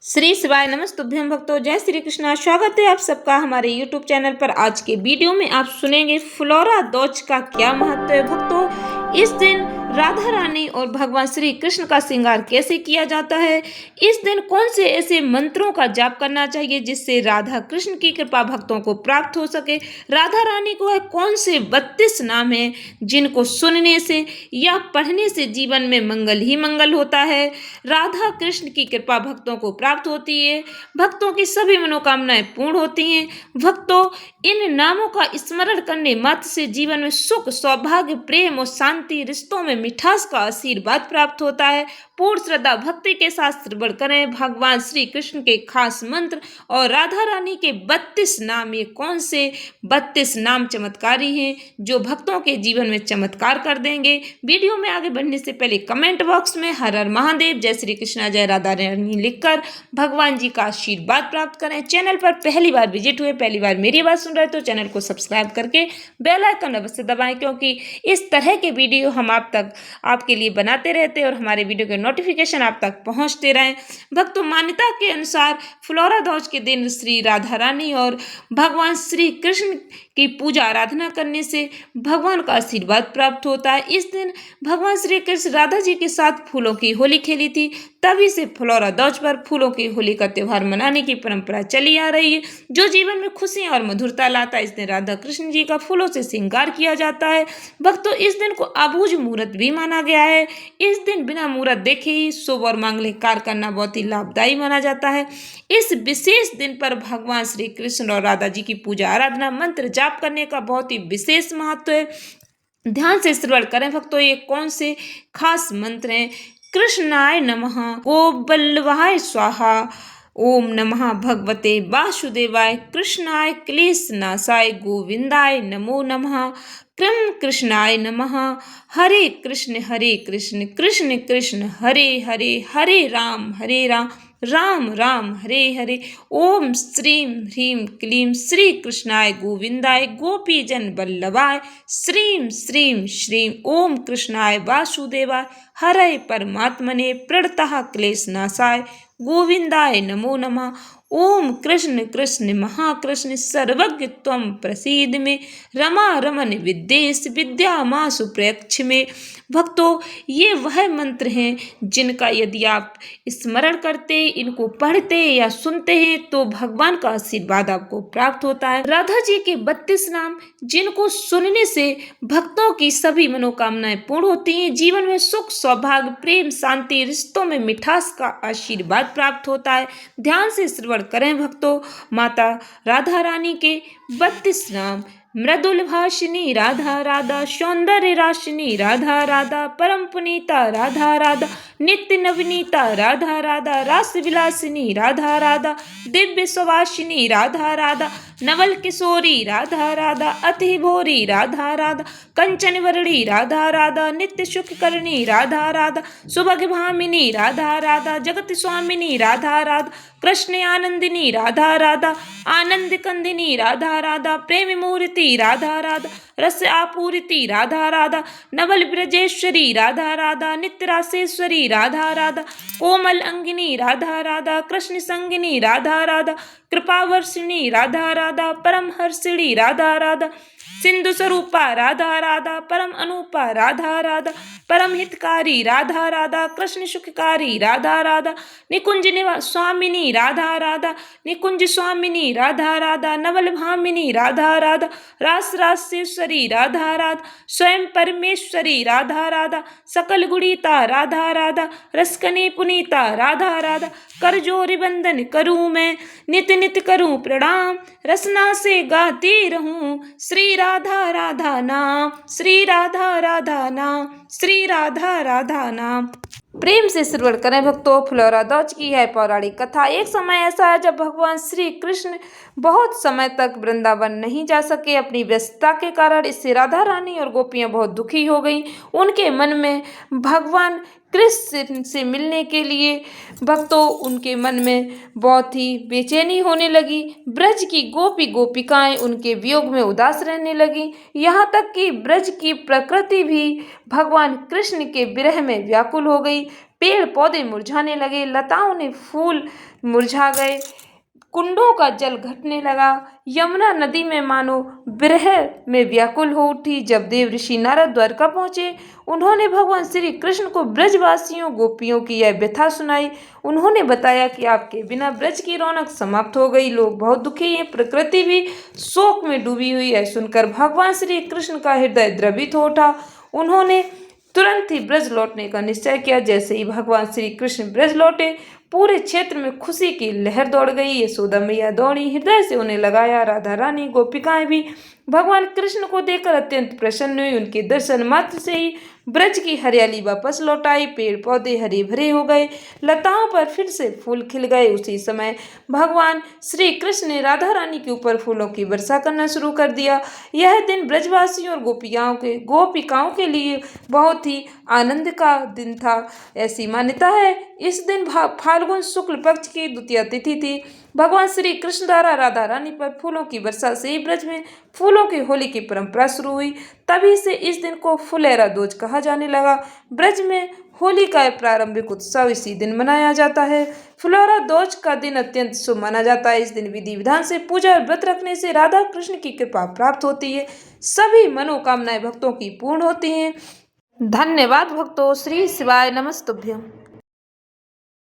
श्री शिवाय नमस्तुभ्यं भक्तों। जय श्री कृष्णा। स्वागत है आप सबका हमारे YouTube चैनल पर। आज के वीडियो में आप सुनेंगे फ्लोरा दोज का क्या महत्व है भक्तों। इस दिन राधा रानी और भगवान श्री कृष्ण का श्रृंगार कैसे किया जाता है, इस दिन कौन से ऐसे मंत्रों का जाप करना चाहिए जिससे राधा कृष्ण की कृपा भक्तों को प्राप्त हो सके, राधा रानी को कौन से 32 नाम हैं जिनको सुनने से या पढ़ने से जीवन में मंगल ही मंगल होता है, राधा कृष्ण की कृपा भक्तों को प्राप्त होती है, भक्तों की सभी मनोकामनाएं पूर्ण होती हैं। भक्तों, इन नामों का स्मरण करने मात्र से जीवन में सुख, सौभाग्य, प्रेम और शांति, रिश्तों में मिठास का आशीर्वाद प्राप्त होता है। पूर्ण श्रद्धा भक्ति के साथ श्रवण करें भगवान श्री कृष्ण के खास मंत्र और राधा रानी के 32 नाम। ये कौन से 32 नाम चमत्कारी हैं जो भक्तों के जीवन में चमत्कार कर देंगे। वीडियो में आगे बढ़ने से पहले कमेंट बॉक्स में हर हर महादेव, जय श्री कृष्णा, जय राधा रानी लिखकर भगवान जी का आशीर्वाद प्राप्त करें। चैनल पर पहली बार विजिट हुए, पहली बार मेरी आवाज सुन रहे तो चैनल को सब्सक्राइब करके बेल आइकन अवश्य दबाएं, क्योंकि इस तरह के वीडियो हम आपके लिए बनाते रहते हैं और हमारे वीडियो के नोटिफिकेशन आप तक पहुंचते रहें। भक्तों, मान्यता के अनुसार फ्लोरा दोज के दिन श्री राधा रानी और भगवान श्री कृष्ण की पूजा आराधना करने से भगवान का आशीर्वाद प्राप्त होता है। इस दिन भगवान श्री कृष्ण राधा जी के साथ फूलों की होली खेली थी, तभी से फ्लोरा दोज पर फूलों की होली का त्योहार मनाने की परंपरा चली आ रही है, जो जीवन में खुशियां और मधुरता लाता है। इस दिन राधा कृष्ण जी का फूलों से श्रृंगार किया जाता है। भक्तों, इस दिन को अबूझ मुहूर्त भी माना गया है। इस दिन बिना मुहूर्त देखे ही शुभ और मांगलिक कार्य करना बहुत ही लाभदायी माना जाता है। इस विशेष दिन पर भगवान श्री कृष्ण और राधा जी की पूजा आराधना, मंत्र जाप करने का बहुत ही विशेष महत्व है। ध्यान से श्रवण करें भक्तों, ये कौन से खास मंत्र हैं। कृष्णाय नमः, गोवल्लभाय स्वाहा, ओम नमः भगवते वासुदेवाय, कृष्णाय क्लेशनाशाय, गोविंदाय नमो नमः, कृष्णाय नमः, हरे कृष्ण कृष्ण कृष्ण हरे हरे, हरे राम राम राम हरे हरे, ओम श्रीं ह्रीं क्लीं श्री कृष्णाय गोविंदाय, गोपीजन वल्लभाय, श्रीं श्रीं श्रीं ओम कृष्णाय वासुदेवाय, हरे परमात्मने प्रणतः क्लेशनाशाय, गोविंदाय नमो नमः, ओम कृष्ण कृष्ण महाकृष्ण सर्वज्ञ त्वं प्रसीद में, रमा रमन विद्येश विद्या मासु प्रयक्ष में। भक्तों, ये वह मंत्र हैं जिनका यदि आप स्मरण करते, इनको पढ़ते या सुनते हैं तो भगवान का आशीर्वाद आपको प्राप्त होता है। राधा जी के 32 नाम जिनको सुनने से भक्तों की सभी मनोकामनाएं पूर्ण होती हैं, जीवन में सुख, सौभाग्य, प्रेम, शांति, रिश्तों में मिठास का आशीर्वाद प्राप्त होता है। ध्यान से श्रवण करें भक्तों, माता राधा रानी के 32 नाम। मृदुल भाषिनी राधा राधा, सौंदर्य राशिनी राधा राधा, परम पुनीता राधा राधा, नित्य नवनीता राधा राधा, रास विलासिनी राधा राधा, दिव्य सुवासिनी राधा राधा, नवल किशोरी राधा राधा, अति भोरी राधा राधा, कंचन वर्णी राधा राधा, नित्य सुख करणी राधा राधा, सुभग भामिनी राधा राधा, जगत स्वामिनी राधा राधा, कृष्ण आनंदिनी राधा राधा, आनंद कंदिनी राधा राधा, प्रेम मूर्ति राधा राधा, रस आपूर्ति राधा राधा, नवल ब्रजेश्वरी राधा राधा, नित्य रासेश्वरी राधा राधा, कोमल अंगिनी राधा राधा, कृष्ण संगिनी राधा राधा, कृपावर्षिणी राधा राधा, परम हर्षिणी राधा राधा, सिंधु स्वरूपा राधा राधा, परम अनुपा राधा राधा, परम हितकारी राधा राधा, कृष्ण सुखकारी राधा राधा, निकुंज स्वामिनी राधा राधा, निकुंज स्वामिनी राधा राधा, नवल भामिनी राधा राधा, रास रासेश्वरी राधा राधा, स्वयं परमेश्वरी राधा राधा, सकल गुणीता राधा राधा, रसकने पुनीता राधा राधा, कर जोरी बंदन करूं मैं, नित नित करूं प्रणाम, रसना से गाती रहूं, श्री राधा राधा नाम, श्री राधा राधा नाम, श्री राधा राधा नाम। प्रेम से श्रवण करें भक्तों, फ्लोरा दोज की है पौराणिक कथा। एक समय ऐसा है जब भगवान श्री कृष्ण बहुत समय तक वृंदावन नहीं जा सके। अपनी व्यस्तता के कारण इससे राधा रानी और गोपियां बहुत दुखी हो गईं। उनके मन में भगवान कृष्ण से मिलने के लिए भक्तों उनके मन में बहुत ही बेचैनी होने लगी। ब्रज की गोपिकाएं उनके वियोग में उदास रहने लगी। यहाँ तक कि ब्रज की प्रकृति भी भगवान कृष्ण के विरह में व्याकुल हो गई। पेड़ पौधे मुरझाने लगे, लताओं ने फूल मुरझा गए, कुंडों का जल घटने लगा। यमुना नदी में मानो विरह में व्याकुल हो उठी। जब देव ऋषि नारद द्वारका पहुंचे, उन्होंने भगवान श्री कृष्ण को ब्रजवासियों गोपियों की यह व्यथा सुनाई। उन्होंने बताया कि आपके बिना ब्रज की रौनक समाप्त हो गई, लोग बहुत दुखी हैं, प्रकृति भी शोक में डूबी हुई है। सुनकर भगवान श्री कृष्ण का हृदय द्रवित हो उठा। उन्होंने तुरंत ही ब्रज लौटने का निश्चय किया। जैसे ही भगवान श्री कृष्ण ब्रज लौटे, पूरे क्षेत्र में खुशी की लहर दौड़ गई। यशोदा मैया दौड़ी, हृदय से उन्हें लगाया। राधा रानी गोपिकाएं भी भगवान कृष्ण को देखकर अत्यंत प्रसन्न हुई। उनके दर्शन मात्र से ही ब्रज की हरियाली वापस लौट आई। पेड़ पौधे हरे भरे हो गए, लताओं पर फिर से फूल खिल गए। उसी समय भगवान श्री कृष्ण ने राधा रानी के ऊपर फूलों की वर्षा करना शुरू कर दिया। यह दिन ब्रजवासियों और गोपिकाओं के लिए बहुत ही आनंद का दिन था। ऐसी मान्यता है, इस दिन फाल्गुन शुक्ल पक्ष की द्वितीया तिथि थी। भगवान श्री कृष्ण द्वारा राधा रानी पर फूलों की वर्षा से ही ब्रज में फूलों की होली की परंपरा शुरू हुई। तभी से इस दिन को फुलेरा दोज कहा जाने लगा। ब्रज में होली का प्रारंभिक उत्सव इसी दिन मनाया जाता है। फुलेरा दोज का दिन अत्यंत शुभ माना जाता है। इस दिन विधि विधान से पूजा और व्रत रखने से राधा कृष्ण की कृपा प्राप्त होती है। सभी मनोकामनाएं भक्तों की पूर्ण होती हैं। धन्यवाद भक्तों। श्री शिवाय नमस्तुभ्यं।